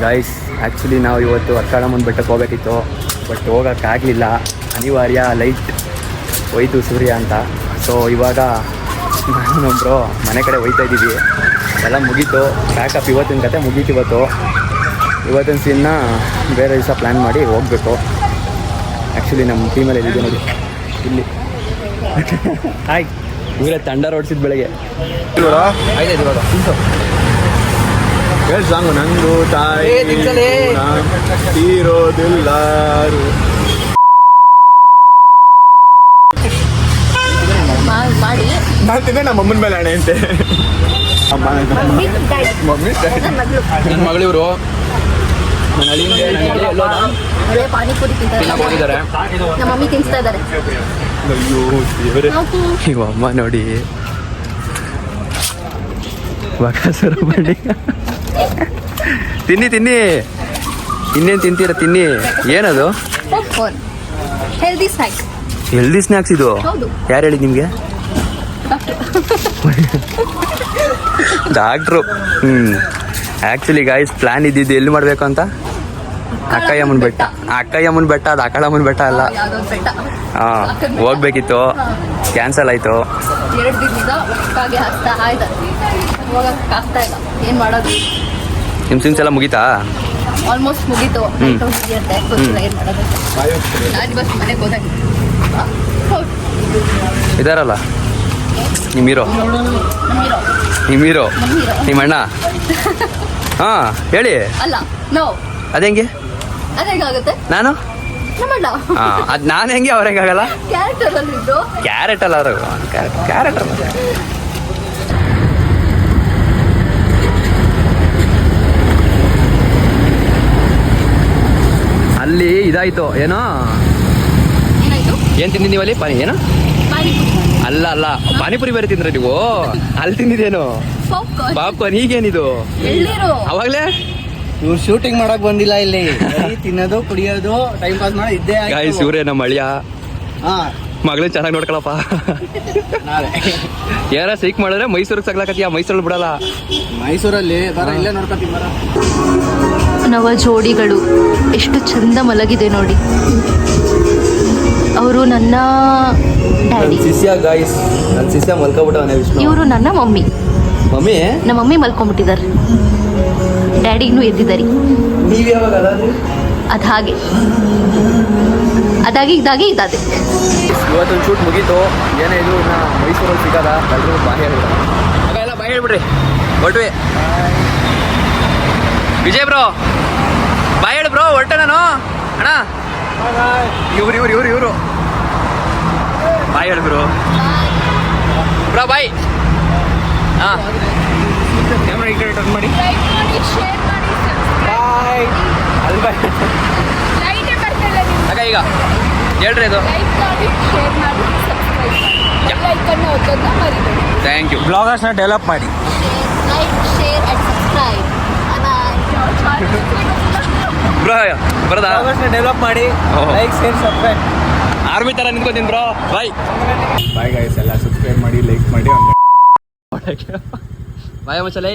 Guys actually ನಾವು ಇವತ್ತು ಅಕ್ಕಾಳಮ್ಮನ ಬೆಟ್ಟಕ್ಕೆ ಹೋಗಬೇಕಿತ್ತು, ಬಟ್ ಹೋಗೋಕ್ಕಾಗಲಿಲ್ಲ, ಅನಿವಾರ್ಯ. ಲೈಟ್ ಹೋಯ್ತು ಸೂರ್ಯ ಅಂತ. ಸೊ ಇವಾಗ ನಾನು ಬ್ರೋ ಮನೆ ಕಡೆ ಹೋಯ್ತಾ ಇದ್ದೀವಿ. ಎಲ್ಲ ಮುಗೀತು, ಪ್ಯಾಕಪ್. ಇವತ್ತಿನ ಕತೆ ಮುಗೀತು. ಇವತ್ತಿನ ಸೀನ್ನ ಬೇರೆ ದಿವಸ ಪ್ಲ್ಯಾನ್ ಮಾಡಿ ಹೋಗಬೇಕು. ಆ್ಯಕ್ಚುಲಿ ನಮ್ಮ ಟೀಮಲ್ಲಿ ಇದ್ದೀವಿ ನೋಡಿ ಇಲ್ಲಿ. ಹಾಯ್, ಇವರೇ ತಂಡ ಓಡಿಸಿದ ಬೆಳಗ್ಗೆ. ಆಯ್ತಾಯ್ತು ಇವಾಗ ಹೇಳಿ ಸಾಂಗು. ನಂದು ತಾಯಿ ತೀರೋದಿಲ್ಲ. ಮಾಡಿ ನಾನು ತಿಂದೆ ನಮ್ಮ ಅಮ್ಮನ ಮೇಲೆ ಹಣೆ ಅಂತೆ. ಮಮ್ಮಿ ನನ್ನ ಮಗಳಿವರು ನನ್ನ ಅಳಿಯ ಪಾನಿಪುರಿ ಹೋಗಿದ್ದಾರೆ. ನಮ್ಮ ಮಮ್ಮಿ ತಿನ್ಸ್ತಾ ಇದ್ದಾರೆ. ಅಯ್ಯೋ ದೇವರೇ, ಇವ ಅಮ್ಮ ನೋಡಿ ಬಕಾಸುರ ಬಳ್ಳಿ. ತಿನ್ನಿ ಇನ್ನೇನು ತಿಂತೀರ, ತಿನ್ನಿ. ಏನದು? Popcorn, healthy snacks. Healthy snacks ಇದು? ಹೌದು. ಯಾರು ಹೇಳಿದ್ ನಿಮಗೆ? ಡಾಕ್ಟ್ರು. ಆ್ಯಕ್ಚುಲಿ ಗಾಯ್ಸ್ ಪ್ಲ್ಯಾನ್ ಇದ್ದಿದ್ದು ಎಲ್ಲಿ ಮಾಡಬೇಕು ಅಂತ? ಅಕ್ಕಯ್ಯಮ್ಮನ ಬೆಟ್ಟ. ಅಕ್ಕಯ್ಯಮ್ಮನ ಬೆಟ್ಟ, ಅದು ಅಕ್ಕಳಮ್ಮನ ಬೆಟ್ಟ ಅಲ್ಲ. ಹಾಂ, ಹೋಗ್ಬೇಕಿತ್ತು, ಕ್ಯಾನ್ಸಲ್ ಆಯಿತು. 2 ದಿನದಿಂದ ಹಾಗೆ ಆಗ್ತಾ ಹೋಗಕ್ಕಾಗ್ತಾ ಇಲ್ಲ. ಏನು ಮಾಡೋದು? ನಿಮ್ಮ ಸಿನ್ಸ್ ಎಲ್ಲ ಮುಗೀತಾ? ಆಲ್ಮೋಸ್ಟ್ ಮುಗೀತು. ಗೊತ್ತಿಲ್ಲ ಏನು ಮಾಡೋದು. ನಾನು ಬಸ್ ಮನೆಗೆ ಹೋದಾಗ ಇದಾರಲ್ಲ ನಿಮ್ಮ ಹೀರೋ, ನಿಮ್ಮ ಅಣ್ಣ. ಹಾಂ ಹೇಳಿ. ಅಲ್ಲ, ನೋ. ಅದೇಂಗೆ? ಅದೇಗಾಗುತ್ತೆ? ನಾನು ನಮ್ಮಣ್ಣ. ಹಾಂ, ಅದು ನಾನು ಹೆಂಗೆ ಅವ್ರು ಹೆಂಗಾಗಲ್ಲ? ಕ್ಯಾರೆಕ್ಟರ್ ಅಲ್ಲಿದ್ದು. ಕ್ಯಾರೆಟ್ ಅಲ್ಲ ಅವರು, ಕ್ಯಾರೆಕ್ಟರ್. ಅಲ್ಲಿ ಇದಾಯ್ತು ಏನೋ. ಏನು ತಿಂದಿದ್ದೀವಿ ಅಲ್ಲಿ? ಏನು? ಅಲ್ಲ ಪಾನಿಪುರಿ ಬೇರೆ ತಿಂದ್ರೆ ನೀವು? ಅಲ್ಲಿ ತಿಂದಿದ್ದೇನು? ಪಾಪ್ಕಾರ್ನ್. ಈಗೇನಿದು? ಅವಾಗಲೇ ಇವ್ರು ಶೂಟಿಂಗ್ ಮಾಡಕ್ ಬಂದಿಲ್ಲ, ಇಲ್ಲಿ ತಿನ್ನೋದು ಕುಡಿಯೋದು ಟೈಮ್ ಪಾಸ್ ಮಾಡಿ ಇದ್ದೇ. ಗಾಯ್ಸ್ ಇವರೇ ನಮ್ಮ ಅಳಿಯ. ಮಗಳನ್ನ ಚೆನ್ನಾಗಿ ನೋಡ್ಕೊಳಪ್ಪ. ಯಾರ ಸೈಕ್ ಮಾಡಿದ್ರೆ ಮೈಸೂರಿಗೆ ಸಗ್ಲಾಕತ್ತೀಯ, ಮೈಸೂರಲ್ಲಿ ಬಿಡಲ್ಲ. ಮೈಸೂರಲ್ಲಿ ಬರ, ಇಲ್ಲೇ ನೋಡ್ಕೊತೀವಿ ಬರ. ನವ ಜೋಡಿಗಳು ಎಷ್ಟು ಚಂದ ಮಲಗಿದೆ ನೋಡಿ. ಅವರು ನನ್ನ ಡ್ಯಾಡಿ. ಶಿಷ್ಯ ಗಾಯ್ಸ್, ನನ್ನ ಶಿಷ್ಯ ಮಲ್ಕೊಬಿಟ್ಟವನೇ ವಿಷ್ಣು. ಇವರು ನನ್ನ ಮಮ್ಮಿ. ನಮ್ಮ ಮಮ್ಮಿ ಮಲ್ಕೊಂಡ್ಬಿಟ್ಟಿದ್ದಾರೆ, ಡ್ಯಾಡಿ ಇನ್ನೂ ಎದ್ದಿದ್ದಾರೆ. ನೀವು ಯಾವಾಗ ಅದಾಗೆ ಇದಾದೆ. ಇವತ್ತೊಂದು ಶೂಟ್ ಮುಗೀತು. ಏನೇ ಇದು ಇನ್ನು ಮೈಸೂರಲ್ಲಿ ಸಿಗಲ್ಲ. ಎಲ್ಲರೂ ಬಾಯಿ ಹೇಳ್ತಾರೆ. ಎಲ್ಲ ಬಾಯಿ ಹೇಳ್ಬಿಡ್ರಿ, ಹೊರಟ್ವಿ. ವಿಜಯ್ ಬ್ರೋ ಬಾಯ್ ಹೇಳಿ ಬ್ರೋ, ಹೊರಟೆ ನಾನು. ಅಣ್ಣ ಇವರು ಬಾಯ್ ಹೇಳಿ ಬ್ರೋ. ಬಾಯ್. ಹಾಂ, ಕ್ಯಾಮ್ರಾ ಈ ಕಡೆ ಟರ್ನ್ ಮಾಡಿ. ಬಾಯ್. ಅಲ್ಲಿ ಬಾಯ್ ಅಕ್ಕ. ಈಗ ಹೇಳ್ರಿ ಅದು. Thank you. ಬ್ಲಾಗರ್ಸ್ನ ಡೆವಲಪ್ ಮಾಡಿ. ಬರದಾ? ಡೆವಲಪ್ ಮಾಡಿ, ಲೈಕ್ ಶೇರ್ ಸಬ್ಸ್ಕ್ರೈಬ್. ಆರ್ಮಿ ಥರ ನಿಂತ್ಕೋತೀನಿ ಬ್ರೋ. ಬಾಯ್ ಗೈಸ್, ಎಲ್ಲ ಸಬ್ಸ್ಕ್ರೈಬ್ ಮಾಡಿ, ಲೈಕ್ ಮಾಡಿ. ಬಾಯ್ ಮಚ್ಚಲೇ.